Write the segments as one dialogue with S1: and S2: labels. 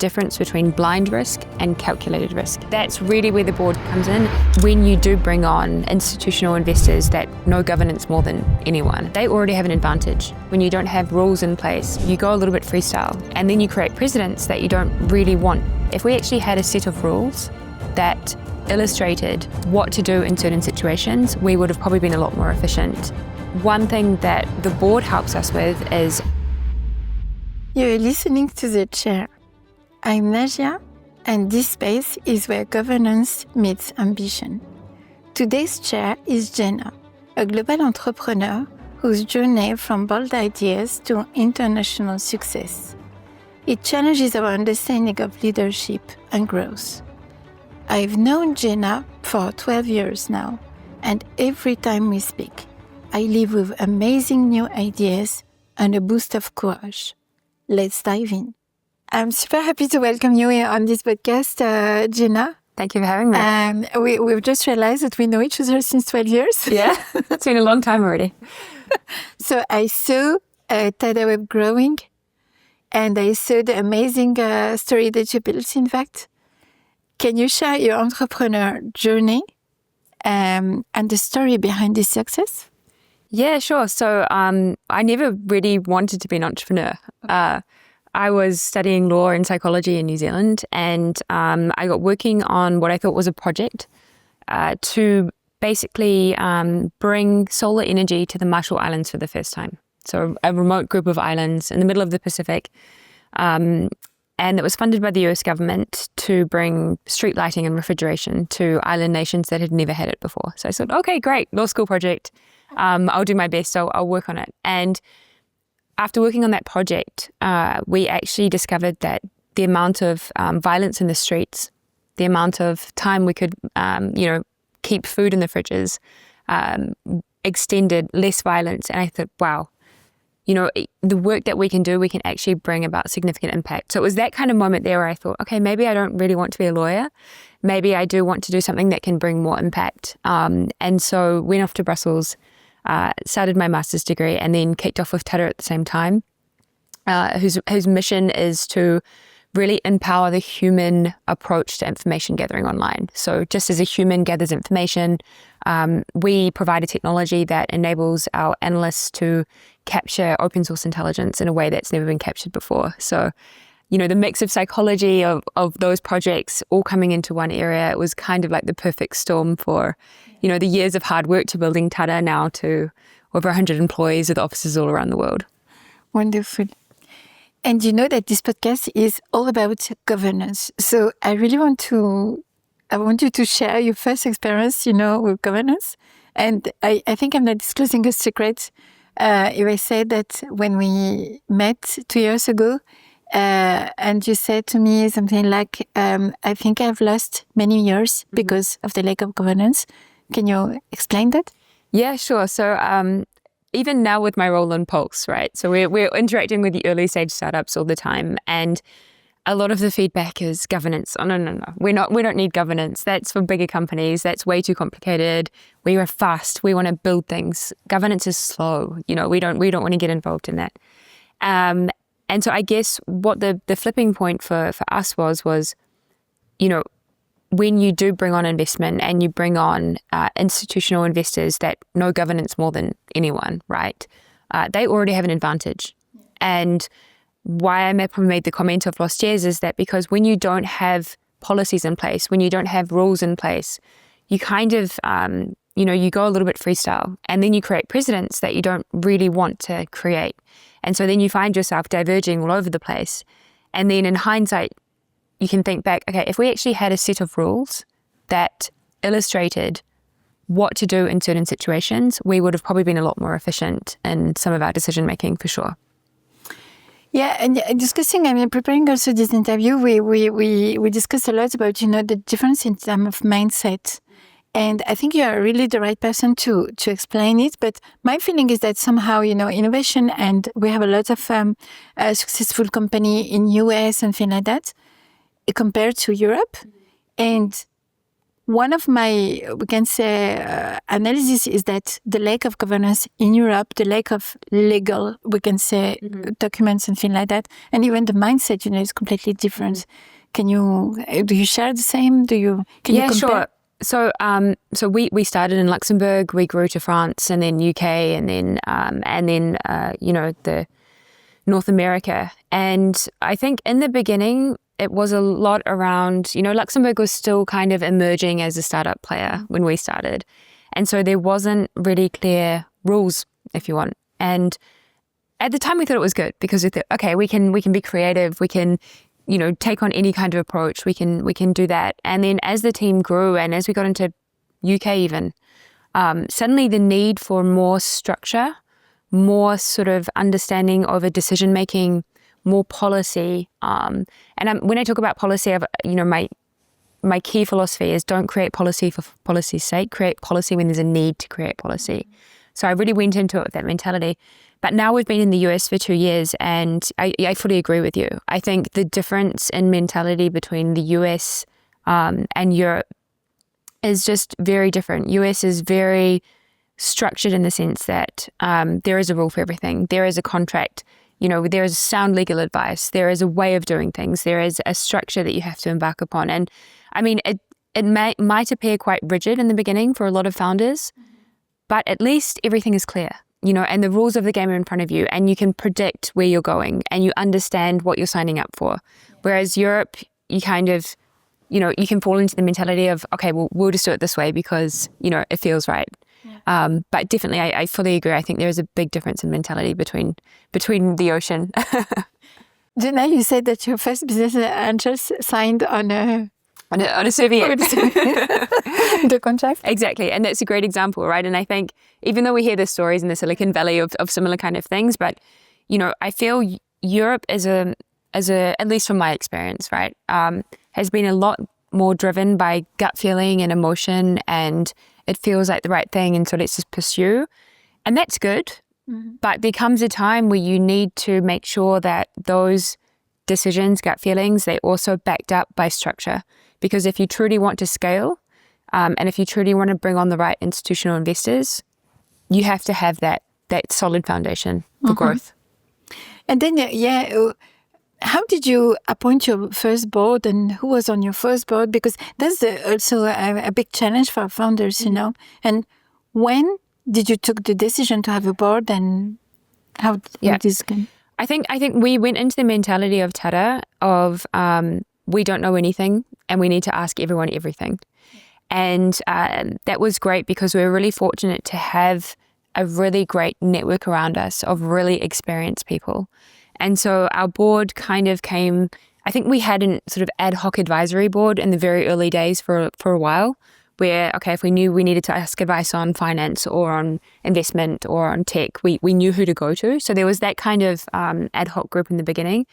S1: difference between blind risk and calculated risk. That's really where the board comes in. When you do bring on institutional investors that know governance more than anyone, they already have an advantage. When you don't have rules in place, you go a little bit freestyle, and then you create precedents that you don't really want. If we actually had a set of rules that illustrated what to do in certain situations, we would have probably been a lot more efficient. One thing that the board helps us with is...
S2: You're listening to The Chair. I'm Najia, and this space is where governance meets ambition. Today's chair is Genna, a global entrepreneur whose journey from bold ideas to international success. It challenges our understanding of leadership and growth. I've known Genna for 12 years now, and every time we speak, I leave with amazing new ideas and a boost of courage. Let's dive in. I'm super happy to welcome you on this podcast, Genna.
S1: Thank you for having me.
S2: We've just realized that we know each other since 12 years.
S1: Yeah, it's been a long time already.
S2: So I saw Tada Web growing, and I saw the amazing story that you built, in fact. Can you share your entrepreneur journey and the story behind this success?
S1: Yeah, sure. So I never really wanted to be an entrepreneur. I was studying law and psychology in New Zealand, and I got working on what I thought was a project to basically bring solar energy to the Marshall Islands for the first time. So a remote group of islands in the middle of the Pacific. And it was funded by the US government to bring street lighting and refrigeration to island nations that had never had it before. So I thought, okay, great, law school project. I'll do my best, so I'll work on it. And after working on that project, we actually discovered that the amount of violence in the streets, the amount of time we could, keep food in the fridges, extended less violence. And I thought, wow, the work that we can do, we can actually bring about significant impact. So it was that kind of moment there where I thought, okay, maybe I don't really want to be a lawyer. Maybe I do want to do something that can bring more impact. And so went off to Brussels, started my master's degree, and then kicked off with Tada at the same time, whose mission is to really empower the human approach to information gathering online. So just as a human gathers information, we provide a technology that enables our analysts to capture open source intelligence in a way that's never been captured before. So, the mix of psychology of those projects all coming into one area, it was kind of like the perfect storm for, the years of hard work to building Tada now to over 100 employees with offices all around the world.
S2: Wonderful. And you know that this podcast is all about governance. So I want you to share your first experience, with governance. And I think I'm not disclosing a secret if I say that when we met 2 years ago, and you said to me something like, I think I've lost many years because of the lack of governance. Can you explain that?
S1: Yeah, sure. So even now with my role in Pulse, right? So we're interacting with the early stage startups all the time, and a lot of the feedback is governance. Oh, no. We don't need governance. That's for bigger companies. That's way too complicated. We are fast. We want to build things. Governance is slow. We don't want to get involved in that. And so I guess what the flipping point for us was, when you do bring on investment and you bring on institutional investors that know governance more than anyone, right? They already have an advantage. And why I probably made the comment of lost years is that because when you don't have policies in place, when you don't have rules in place, you kind of, you go a little bit freestyle, and then you create precedents that you don't really want to create. And so then you find yourself diverging all over the place. And then in hindsight, you can think back, okay, if we actually had a set of rules that illustrated what to do in certain situations, we would have probably been a lot more efficient in some of our decision making, for sure.
S2: Yeah, and discussing, preparing also this interview, we discussed a lot about, the difference in terms of mindset. And I think you are really the right person to explain it. But my feeling is that somehow, innovation, and we have a lot of successful company in US and things like that, compared to Europe. And one of my, we can say, analysis is that the lack of governance in Europe, the lack of legal, we can say, documents and things like that, and even the mindset, is completely different. Do you share the same? Can you compare?
S1: Sure. So we started in Luxembourg, we grew to France, and then UK, and then the North America. And I think in the beginning, it was a lot around, Luxembourg was still kind of emerging as a startup player when we started. And so there wasn't really clear rules, if you want. And at the time we thought it was good because we thought, okay, we can be creative, we can, take on any kind of approach, we can do that. And then as the team grew and as we got into UK even, suddenly the need for more structure, more sort of understanding over decision making, more policy. And when I talk about policy, my key philosophy is don't create policy for policy's sake. Create policy when there's a need to create policy. So I really went into it with that mentality. But now we've been in the US for 2 years, and I fully agree with you. I think the difference in mentality between the US and Europe is just very different. US is very structured in the sense that there is a rule for everything. There is a contract. There is sound legal advice. There is a way of doing things. There is a structure that you have to embark upon. And I mean, it might appear quite rigid in the beginning for a lot of founders, but at least everything is clear, and the rules of the game are in front of you, and you can predict where you're going and you understand what you're signing up for. Whereas Europe, you kind of, you can fall into the mentality of, okay, well, we'll just do it this way because, it feels right. Yeah. But definitely, I fully agree. I think there is a big difference in mentality between the ocean.
S2: Genna, you said that your first business angels signed on a
S1: serviette.
S2: The contract.
S1: Exactly. And that's a great example, right? And I think even though we hear the stories in the Silicon Valley of similar kind of things, but, I feel Europe as a at least from my experience, right, has been a lot more driven by gut feeling and emotion, and it feels like the right thing, and so let's just pursue. And that's good. Mm-hmm. But there comes a time where you need to make sure that those decisions, gut feelings, they're also backed up by structure. Because if you truly want to scale, and if you truly want to bring on the right institutional investors, you have to have that solid foundation for growth.
S2: And then, how did you appoint your first board, and who was on your first board? Because that's also a big challenge for founders, And when did you took the decision to have a board, and how this came?
S1: I think we went into the mentality of Tara of we don't know anything and we need to ask everyone everything. And that was great because we were really fortunate to have a really great network around us of really experienced people. And so our board kind of came, I think we had a sort of ad hoc advisory board in the very early days for a while where, okay, if we knew we needed to ask advice on finance or on investment or on tech, we knew who to go to. So there was that kind of ad hoc group in the beginning.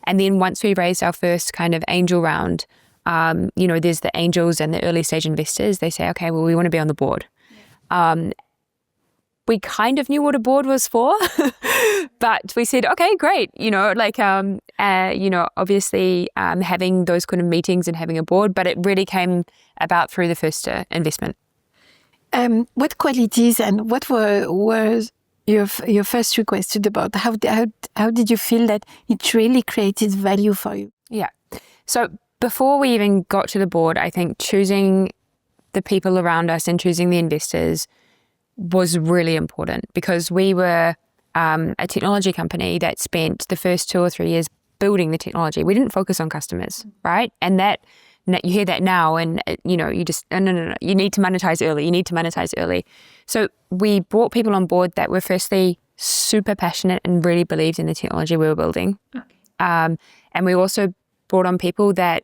S1: And then once we raised our first kind of angel round, there's the angels and the early stage investors. They say, okay, well, we want to be on the board. We kind of knew what a board was for, but we said, okay, great. Obviously having those kind of meetings and having a board, but it really came about through the first investment.
S2: What qualities and what was your first request to the board? How did you feel that it really created value for you?
S1: Yeah. So before we even got to the board, I think choosing the people around us and choosing the investors was really important because we were a technology company that spent the first 2 or 3 years building the technology. We didn't focus on customers, right? And that you hear that now and, you just, no, you need to monetize early. So we brought people on board that were firstly super passionate and really believed in the technology we were building. Okay. And we also brought on people that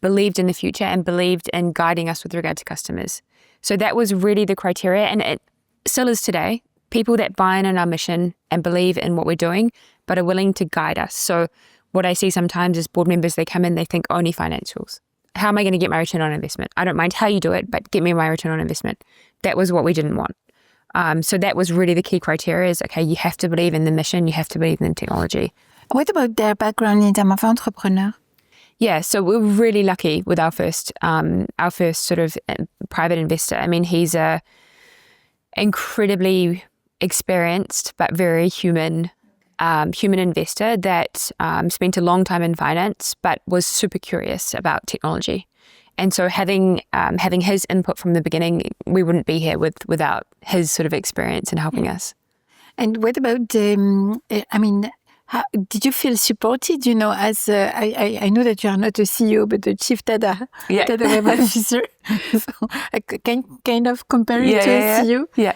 S1: believed in the future and believed in guiding us with regard to customers. So that was really the criteria, and it still is today. People that buy in on our mission and believe in what we're doing, but are willing to guide us. So what I see sometimes is board members, they come in, they think only financials. How am I going to get my return on investment? I don't mind how you do it, but get me my return on investment. That was what we didn't want. So that was really the key criteria is, okay, you have to believe in the mission, you have to believe in the technology.
S2: What about their background in terms of entrepreneur?
S1: Yeah, so we're really lucky with our first sort of private investor. I mean, he's a incredibly experienced but very human investor that spent a long time in finance but was super curious about technology. And so having his input from the beginning, we wouldn't be here without his sort of experience in helping us.
S2: And what about how did you feel supported? As I know that you are not a CEO, but a chief data web officer. So I can kind of compare it to a CEO.
S1: Yeah.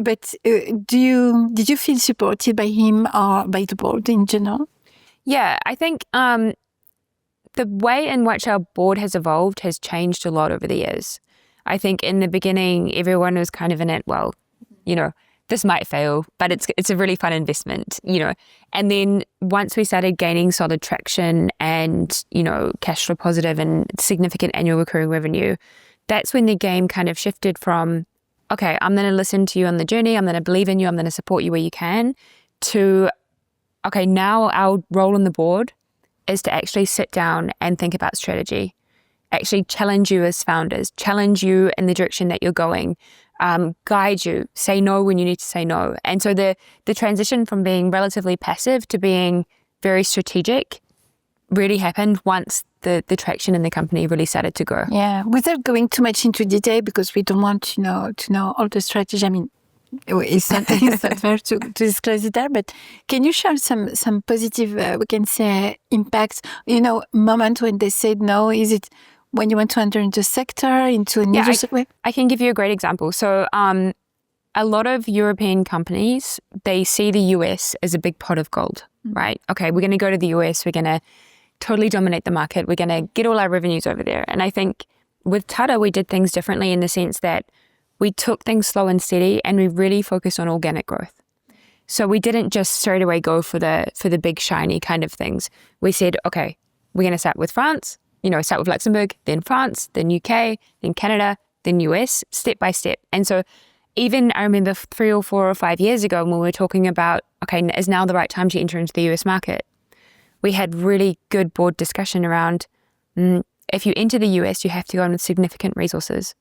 S2: But did you feel supported by him or by the board in general?
S1: Yeah, I think the way in which our board has evolved has changed a lot over the years. I think in the beginning, everyone was kind of in it, well, this might fail, but it's a really fun investment, And then once we started gaining solid traction and, cash flow positive and significant annual recurring revenue, that's when the game kind of shifted from, okay, I'm going to listen to you on the journey, I'm going to believe in you, I'm going to support you where you can, to, okay, now our role on the board is to actually sit down and think about strategy, actually challenge you as founders, challenge you in the direction that you're going, guide you, say no when you need to say no. And so the transition from being relatively passive to being very strategic really happened once the traction in the company really started to grow.
S2: Yeah, without going too much into detail, because we don't want to know all the strategy. I mean, it's not fair to disclose it there, but can you share some positive, we can say, impacts, moment when they said no? Is it when you want to enter into a sector, into an industry?
S1: I can give you a great example. So a lot of European companies, they see the US as a big pot of gold, right? Okay, we're going to go to the US, we're going to totally dominate the market, we're going to get all our revenues over there. And I think with Tata, we did things differently in the sense that we took things slow and steady and we really focused on organic growth. So we didn't just straight away go for the big shiny kind of things. We said, okay, we're going to start with France, start with Luxembourg, then France, then UK, then Canada, then US, step by step. And so even I remember 3 or 4 or 5 years ago when we were talking about, okay, is now the right time to enter into the US market? We had really good board discussion around if you enter the US, you have to go in with significant resources.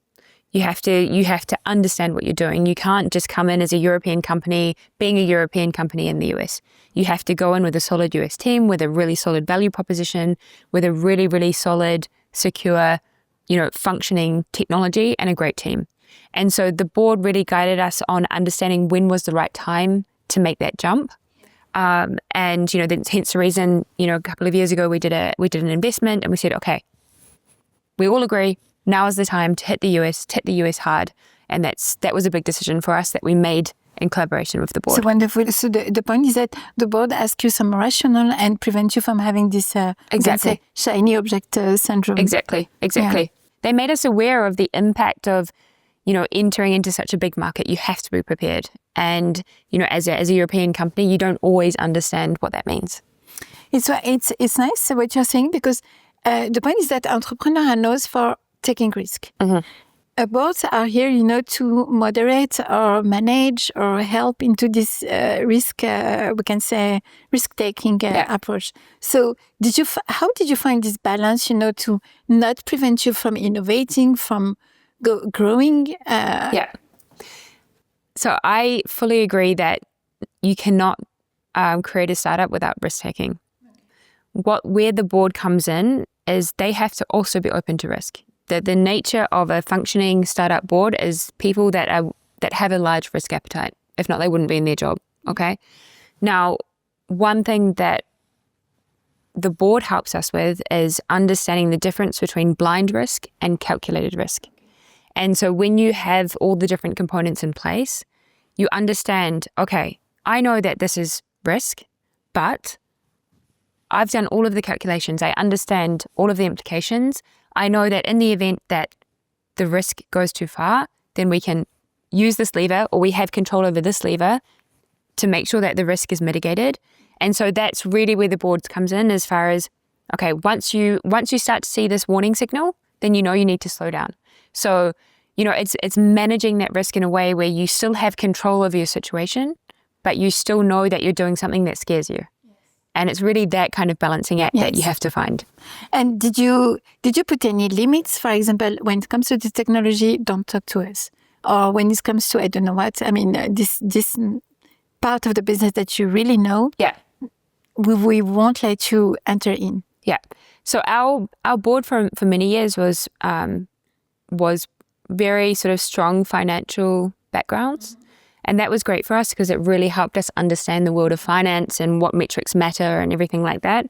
S1: You have to understand what you're doing. You can't just come in as a European company, being a European company in the US. You have to go in with a solid US team, with a really solid value proposition, with a really, really solid, secure, functioning technology and a great team. And so the board really guided us on understanding when was the right time to make that jump. And, hence the reason, a couple of years ago we did an investment and we said, okay, we all agree, now is the time to hit the US hard. And that was a big decision for us that we made in collaboration with the board.
S2: So wonderful. So the point is that the board asks you some rationale and prevents you from having this
S1: exactly
S2: shiny object syndrome.
S1: Exactly. Yeah. They made us aware of the impact of, entering into such a big market. You have to be prepared. And, as a European company, you don't always understand what that means.
S2: It's nice what you're saying, because the point is that entrepreneurs are known for taking risk. Mm-hmm. Boards are here, to moderate or manage or help into this risk, we can say, risk-taking approach. So how did you find this balance, to not prevent you from innovating, from growing?
S1: So I fully agree that you cannot create a startup without risk-taking. Where the board comes in is they have to also be open to risk. The nature of a functioning startup board is people that have a large risk appetite. If not, they wouldn't be in their job. Okay. Now, one thing that the board helps us with is understanding the difference between blind risk and calculated risk. And so when you have all the different components in place, you understand, okay, I know that this is risk, but I've done all of the calculations. I understand all of the implications. I know that in the event that the risk goes too far, then we can use this lever, or we have control over this lever to make sure that the risk is mitigated. And so that's really where the board comes in, as far as, okay, once you start to see this warning signal, then you need to slow down. So, it's managing that risk in a way where you still have control over your situation, but you still know that you're doing something that scares you. And it's really that kind of balancing act that you have to find.
S2: And did you put any limits? For example, when it comes to the technology, don't talk to us. Or when it comes to, I don't know what, I mean, this part of the business that you really know, we won't let you enter in.
S1: Yeah. So our board for many years was very sort of strong financial backgrounds. And that was great for us because it really helped us understand the world of finance and what metrics matter and everything like that.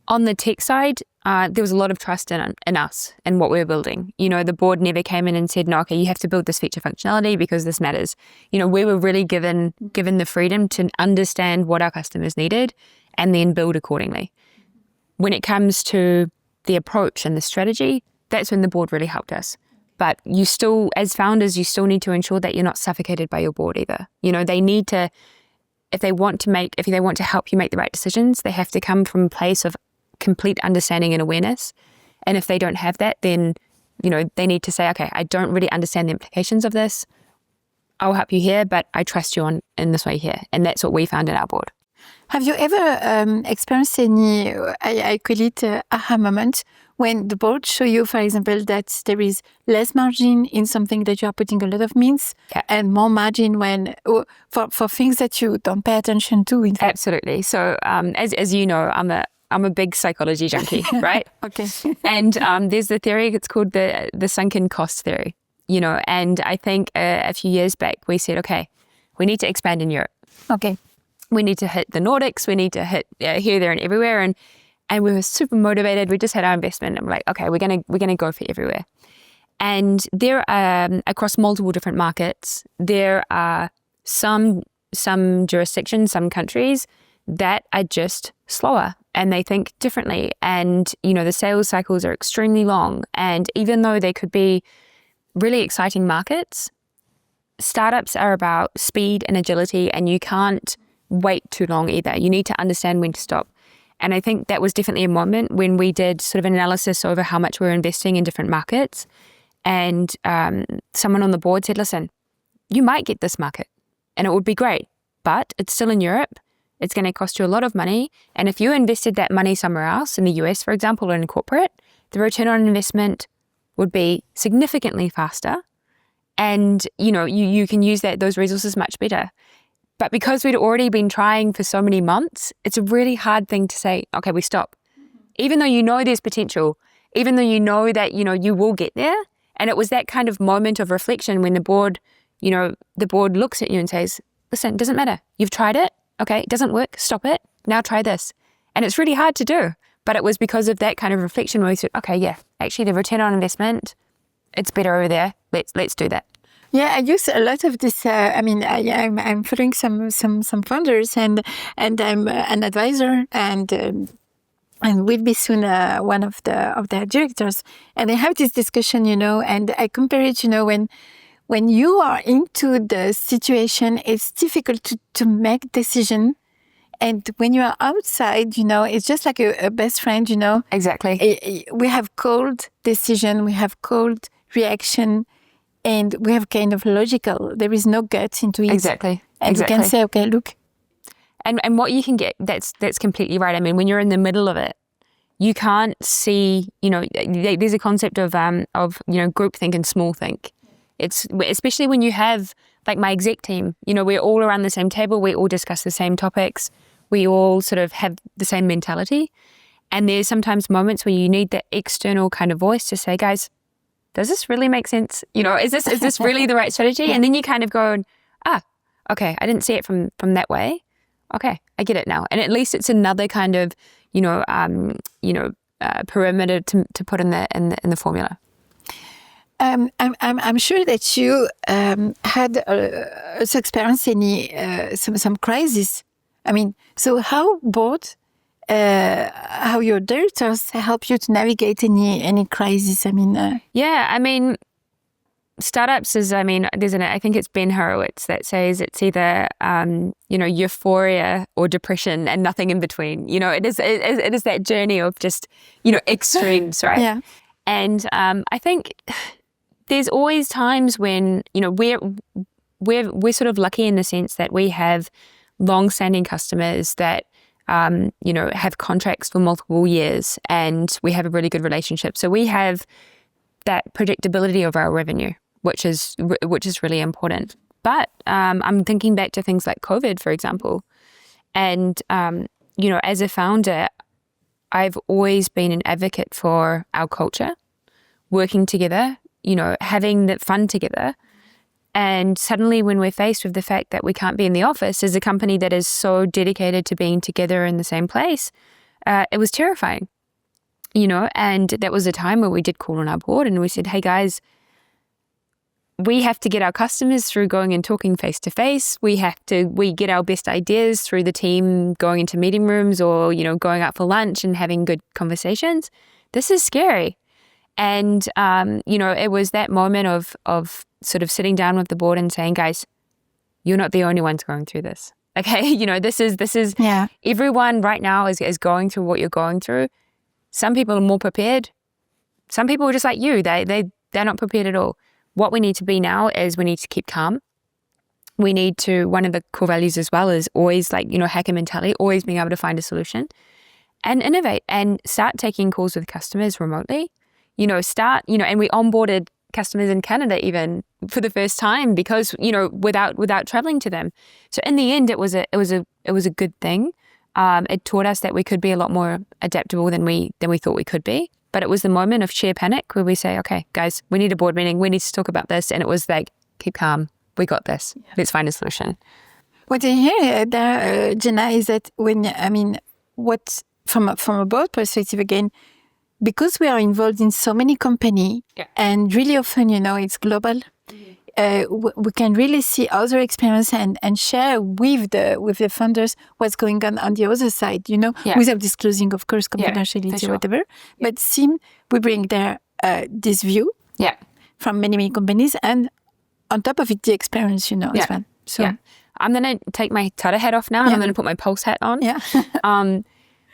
S1: On the tech side, there was a lot of trust in us and what we were building. You know, the board never came in and said, no, okay, you have to build this feature functionality because this matters. You know, we were really given the freedom to understand what our customers needed and then build accordingly. When it comes to the approach and the strategy, that's when the board really helped us. But you still, as founders, you still need to ensure that you're not suffocated by your board either. You know, they need to, if they want to help you make the right decisions, they have to come from a place of complete understanding and awareness. And if they don't have that, then, you know, they need to say, okay, I don't really understand the implications of this. I'll help you here, but I trust you in this way here. And that's what we found in our board.
S2: Have you ever experienced any, I call it aha moment, when the board show you, for example, that there is less margin in something that you are putting a lot of means and more margin when for things that you don't pay attention to? In fact.
S1: Absolutely. So as you know, I'm a big psychology junkie, right?
S2: Okay.
S1: And there's the theory, it's called the sunken cost theory, you know, and I think a few years back we said, okay, we need to expand in Europe.
S2: Okay.
S1: We need to hit the Nordics, we need to hit here, there and everywhere. And we were super motivated. We just had our investment and we're like, okay, we're gonna go for everywhere. And there are, across multiple different markets, there are some jurisdictions, some countries that are just slower and they think differently. And, you know, the sales cycles are extremely long. And even though they could be really exciting markets, startups are about speed and agility, and you can't wait too long either. You need to understand when to stop. And I think that was definitely a moment when we did sort of an analysis over how much we were investing in different markets. And someone on the board said, listen, you might get this market and it would be great, but it's still in Europe. It's going to cost you a lot of money. And if you invested that money somewhere else, in the US, for example, or in corporate, the return on investment would be significantly faster. And, you know, you can use those resources much better. But because we'd already been trying for so many months, it's a really hard thing to say, okay, we stop. Even though you know there's potential, even though you know that, you know, you will get there. And it was that kind of moment of reflection when the board looks at you and says, listen, it doesn't matter. You've tried it. Okay, it doesn't work. Stop it. Now try this. And it's really hard to do. But it was because of that kind of reflection where we said, okay, yeah, actually the return on investment, it's better over there. Let's do that.
S2: Yeah, I use a lot of this. I'm following some founders, and I'm an advisor, and will be soon one of their directors. And I have this discussion, you know, and I compare it, you know, when you are into the situation, it's difficult to make decision. And when you are outside, you know, it's just like a best friend, you know.
S1: Exactly.
S2: We have cold decision, we have cold reaction. And we have kind of logical. There is no gut into it.
S1: Exactly.
S2: And we can say, okay, look.
S1: And what you can get, that's completely right. I mean, when you're in the middle of it, you can't see, you know, there's a concept of you know, groupthink and small think. It's especially when you have, like my exec team, you know, we're all around the same table, we all discuss the same topics, we all sort of have the same mentality. And there's sometimes moments where you need that external kind of voice to say, guys, does this really make sense? You know, is this really the right strategy? Yeah. And then you kind of go, okay, I didn't see it from that way. Okay, I get it now. And at least it's another kind of, parameter to put in the formula.
S2: I'm sure that you had also experienced any some crisis. I mean, so how your directors help you to navigate any crisis? I mean,
S1: startups is, I think it's Ben Horowitz that says it's either, euphoria or depression and nothing in between. You know, it is that journey of just, extremes, right?
S2: Yeah.
S1: And I think there's always times when, we're sort of lucky in the sense that we have long-standing customers that have contracts for multiple years, and we have a really good relationship. So we have that predictability of our revenue, which is really important. But I'm thinking back to things like COVID, for example. And, as a founder, I've always been an advocate for our culture, working together, having the fun together. And suddenly when we're faced with the fact that we can't be in the office as a company that is so dedicated to being together in the same place, it was terrifying, and that was a time where we did call on our board and we said, hey guys, we have to get our customers through going and talking face to face. We get our best ideas through the team going into meeting rooms or, going out for lunch and having good conversations. This is scary. And, it was that moment of sort of sitting down with the board and saying, guys, you're not the only ones going through this. Okay. This is everyone right now is going through what you're going through. Some people are more prepared. Some people are just like you. They're not prepared at all. What we need to be now is we need to keep calm. We need to, one of the core values as well is always hacker mentality, always being able to find a solution and innovate and start taking calls with customers remotely. And we onboarded customers in Canada even for the first time because, without traveling to them. So in the end, it was a good thing. It taught us that we could be a lot more adaptable than we thought we could be. But it was the moment of sheer panic where we say, okay, guys, we need a board meeting. We need to talk about this. And it was like, keep calm. We got this. Yeah. Let's find a solution.
S2: What I hear there, Genna, is that from a board perspective, again, because we are involved in so many companies and really often, it's global, we can really see other experience and share with the funders what's going on the other side, without disclosing, of course, confidentiality or whatever. Yeah. But we bring there this view from many, many companies and on top of it, the experience, as well. So
S1: I'm going to take my Tata hat off now and I'm going to put my Pulse hat on. Yeah.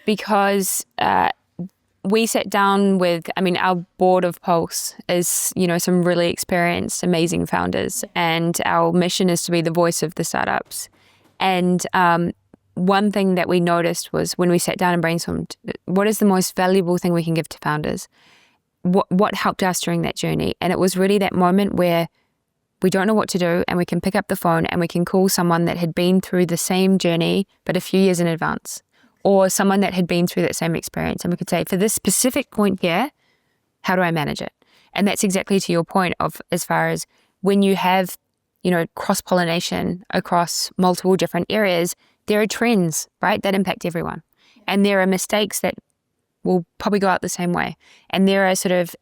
S1: Because we sat down with, our board of Pulse is, some really experienced, amazing founders. And our mission is to be the voice of the startups. And one thing that we noticed was when we sat down and brainstormed, what is the most valuable thing we can give to founders? What helped us during that journey? And it was really that moment where we don't know what to do and we can pick up the phone and we can call someone that had been through the same journey, but a few years in advance. Or someone that had been through that same experience. And we could say, for this specific point here, how do I manage it? And that's exactly to your point of as far as when you have, cross-pollination across multiple different areas, there are trends, right, that impact everyone. And there are mistakes that will probably go out the same way. And there are sort of,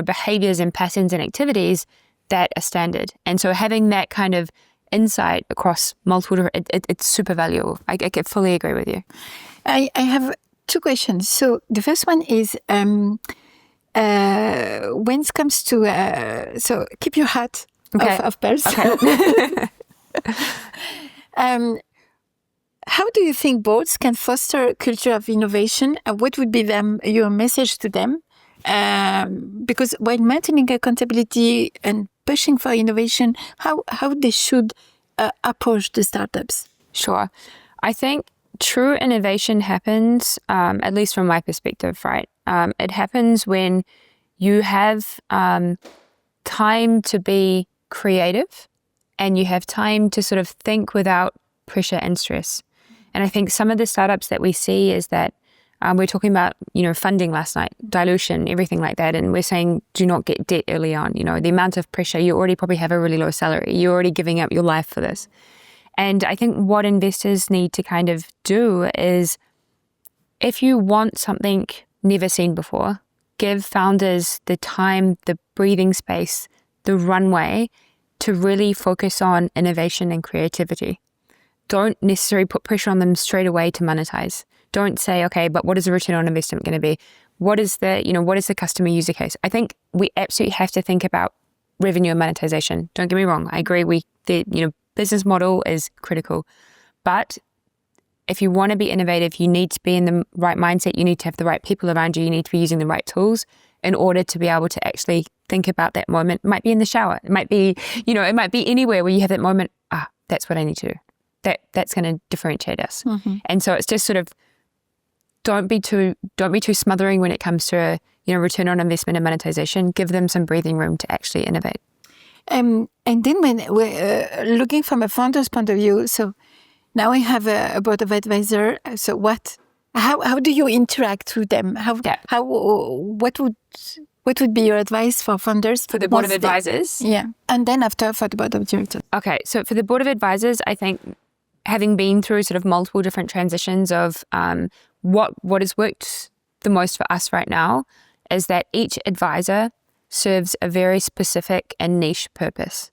S1: behaviors and patterns and activities that are standard. And so having that kind of insight across multiple, it's super valuable. I can fully agree with you.
S2: I have two questions. So the first one is when it comes to so keep your hat of pearls. Okay. How do you think boards can foster a culture of innovation? What would be your message to them? Because while maintaining accountability and pushing for innovation, how they should approach the startups?
S1: Sure. I think true innovation happens, at least from my perspective, right? It happens when you have time to be creative and you have time to sort of think without pressure and stress. And I think some of the startups that we see is that we're talking about, funding last night, dilution, everything like that. And we're saying, do not get debt early on. The amount of pressure, you already probably have a really low salary. You're already giving up your life for this. And I think what investors need to kind of do is, if you want something never seen before, give founders the time, the breathing space, the runway to really focus on innovation and creativity. Don't necessarily put pressure on them straight away to monetize. Don't say, okay, but what is the return on investment going to be? What is the customer user case? I think we absolutely have to think about revenue and monetization. Don't get me wrong. I agree. Business model is critical, but if you want to be innovative, you need to be in the right mindset. You need to have the right people around you. You need to be using the right tools in order to be able to actually think about that moment. It might be in the shower. It might be, it might be anywhere where you have that moment. That's what I need to do. that's going to differentiate us. And so it's just sort of don't be too smothering when it comes to return on investment and monetization. Give them some breathing room to actually innovate.
S2: And then when we're looking from a founder's point of view, so now we have a board of advisor. So how do you interact with them? What would be your advice for founders?
S1: For the board of advisors?
S2: Yeah. And then after for the board of directors.
S1: Okay. So for the board of advisors, I think having been through sort of multiple different transitions of what has worked the most for us right now is that each advisor serves a very specific and niche purpose.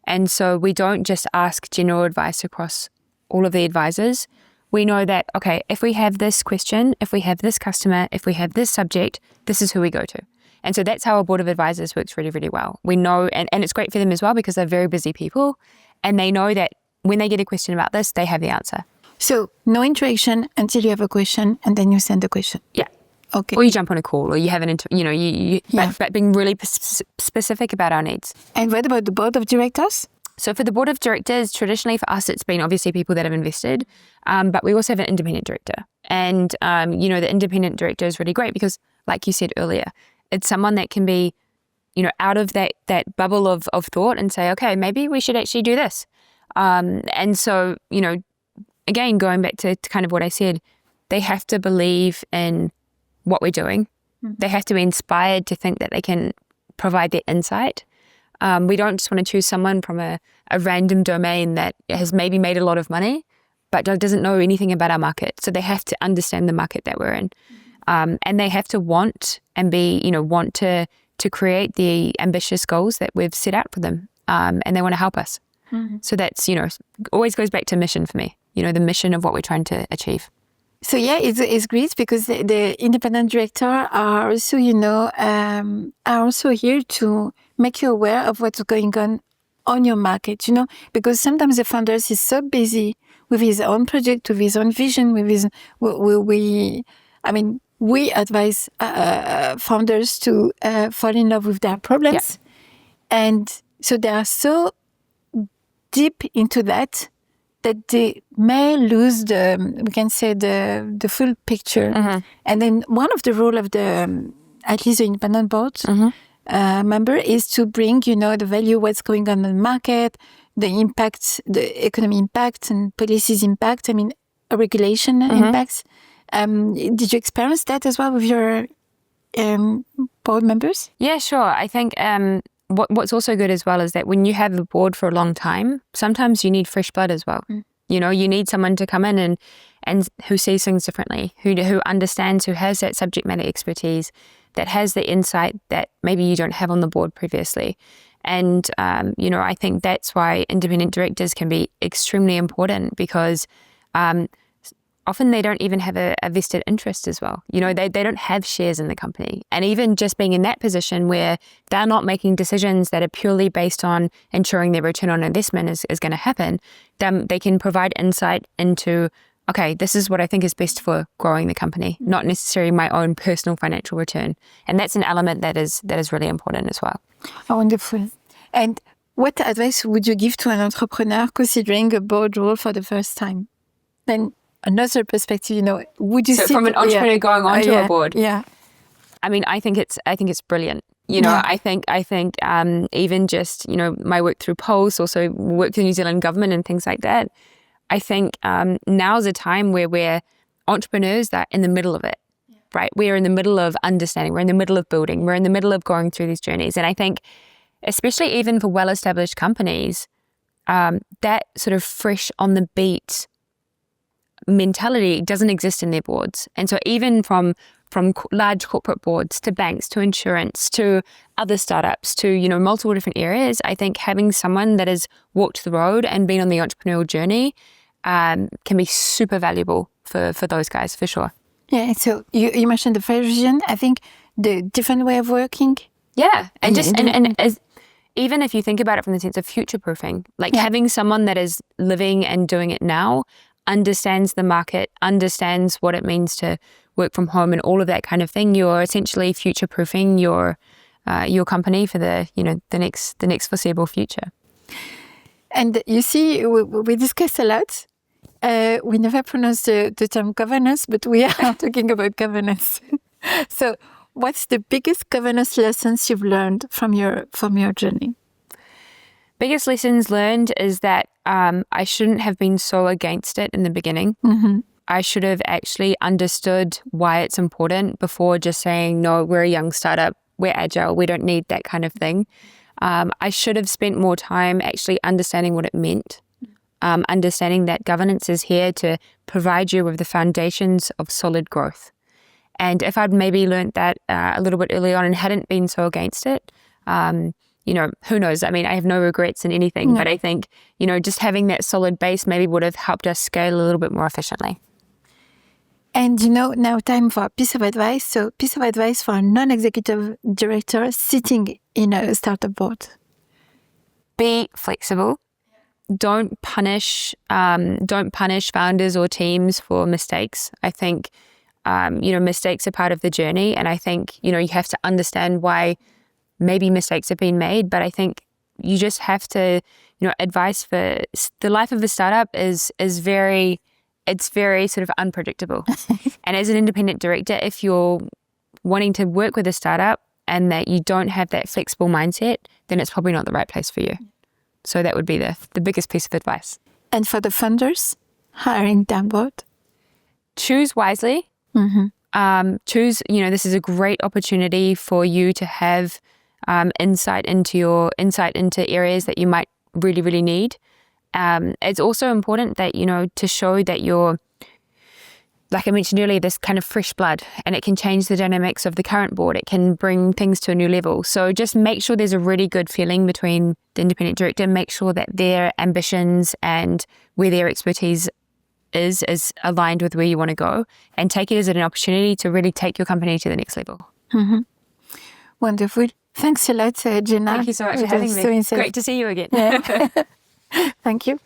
S1: And so we don't just ask general advice across all of the advisors. We know that, okay, if we have this question, if we have this customer, if we have this subject, this is who we go to. And so that's how a board of advisors works really, really well. We know, and it's great for them as well because they're very busy people and they know that when they get a question about this, they have the answer.
S2: So no interaction until you have a question and then you send the question.
S1: Yeah.
S2: Okay.
S1: Or you jump on a call or you have but being really specific about our needs.
S2: And what about the board of directors?
S1: So for the board of directors, traditionally for us, it's been obviously people that have invested, but we also have an independent director. And, the independent director is really great because, like you said earlier, it's someone that can be, out of that bubble of thought and say, okay, maybe we should actually do this. And so, again, going back to kind of what I said, they have to believe in what we're doing. They have to be inspired to think that they can provide that insight. We don't just want to choose someone from a random domain that has maybe made a lot of money, but doesn't know anything about our market. So they have to understand the market that we're in. And they have to want and want to create the ambitious goals that we've set out for them. And they want to help us. So that's, always goes back to mission for me, the mission of what we're trying to achieve.
S2: So yeah, it's great because the independent director are also, are also here to make you aware of what's going on your market, because sometimes the founder is so busy with his own project, with his own vision, with his, we advise founders to fall in love with their problems. Yeah. And so they are so deep into that they may lose the full picture. And then one of the role of the, at least the independent board member is to bring, the value, what's going on in the market, the impact, the economy impact and policies impact, regulation impacts. Did you experience that as well with your board members?
S1: Yeah, sure. I think what's also good as well is that when you have a board for a long time, sometimes you need fresh blood as well. You need someone to come in and who sees things differently, who understands, who has that subject matter expertise, that has the insight that maybe you don't have on the board previously. And, I think that's why independent directors can be extremely important because often they don't even have a vested interest as well. They don't have shares in the company. And even just being in that position where they're not making decisions that are purely based on ensuring their return on investment is going to happen, they can provide insight into, okay, this is what I think is best for growing the company, not necessarily my own personal financial return. And that's an element that is really important as well.
S2: Oh, wonderful. And what advice would you give to an entrepreneur considering a board role for the first time? Then another perspective, would you see
S1: from an entrepreneur going onto a board?
S2: Yeah.
S1: I think it's brilliant. I think even just, my work through Pulse, also work with the New Zealand government and things like that. I think now's a time where we're entrepreneurs that are in the middle of it, right? We're in the middle of understanding. We're in the middle of building. We're in the middle of going through these journeys. And I think, especially even for well-established companies, that sort of fresh on the beat mentality doesn't exist in their boards. And so even from large corporate boards to banks to insurance to other startups to multiple different areas, I think having someone that has walked the road and been on the entrepreneurial journey can be super valuable for those guys for sure.
S2: Yeah. So you mentioned the fresh vision. I think the different way of working.
S1: Yeah, and as even if you think about it from the sense of future proofing, having someone that is living and doing it now, understands the market, understands what it means to work from home and all of that kind of thing, you're essentially future-proofing your company for the next foreseeable future.
S2: And you see, we discuss a lot. We never pronounce the term governance, but we are talking about governance. So what's the biggest governance lessons you've learned from your journey?
S1: Biggest lessons learned is that I shouldn't have been so against it in the beginning. I should have actually understood why it's important before just saying, no, we're a young startup, we're agile, we don't need that kind of thing. I should have spent more time actually understanding what it meant, understanding that governance is here to provide you with the foundations of solid growth. And if I'd maybe learned that a little bit early on and hadn't been so against it, who knows? I mean, I have no regrets in anything, but I think, just having that solid base maybe would have helped us scale a little bit more efficiently.
S2: And now time for a piece of advice. So piece of advice for a non-executive director sitting in a startup board.
S1: Be flexible. Don't punish founders or teams for mistakes. I think, mistakes are part of the journey. And I think, you have to understand why maybe mistakes have been made. But I think you just have to, advice for the life of a startup is very sort of unpredictable. And as an independent director, if you're wanting to work with a startup and that you don't have that flexible mindset, then it's probably not the right place for you. So that would be the biggest piece of advice.
S2: And for the funders hiring down board?
S1: Choose wisely. Choose, this is a great opportunity for you to have insight into areas that you might really, really need. It's also important that, to show that you're, like I mentioned earlier, this kind of fresh blood, and it can change the dynamics of the current board. It can bring things to a new level. So just make sure there's a really good feeling between the independent director. Make sure that their ambitions and where their expertise is aligned with where you want to go, and take it as an opportunity to really take your company to the next level.
S2: Wonderful. Thanks a lot, Genna.
S1: Thank you so much for having me. Great to see you again.
S2: Yeah. Thank you.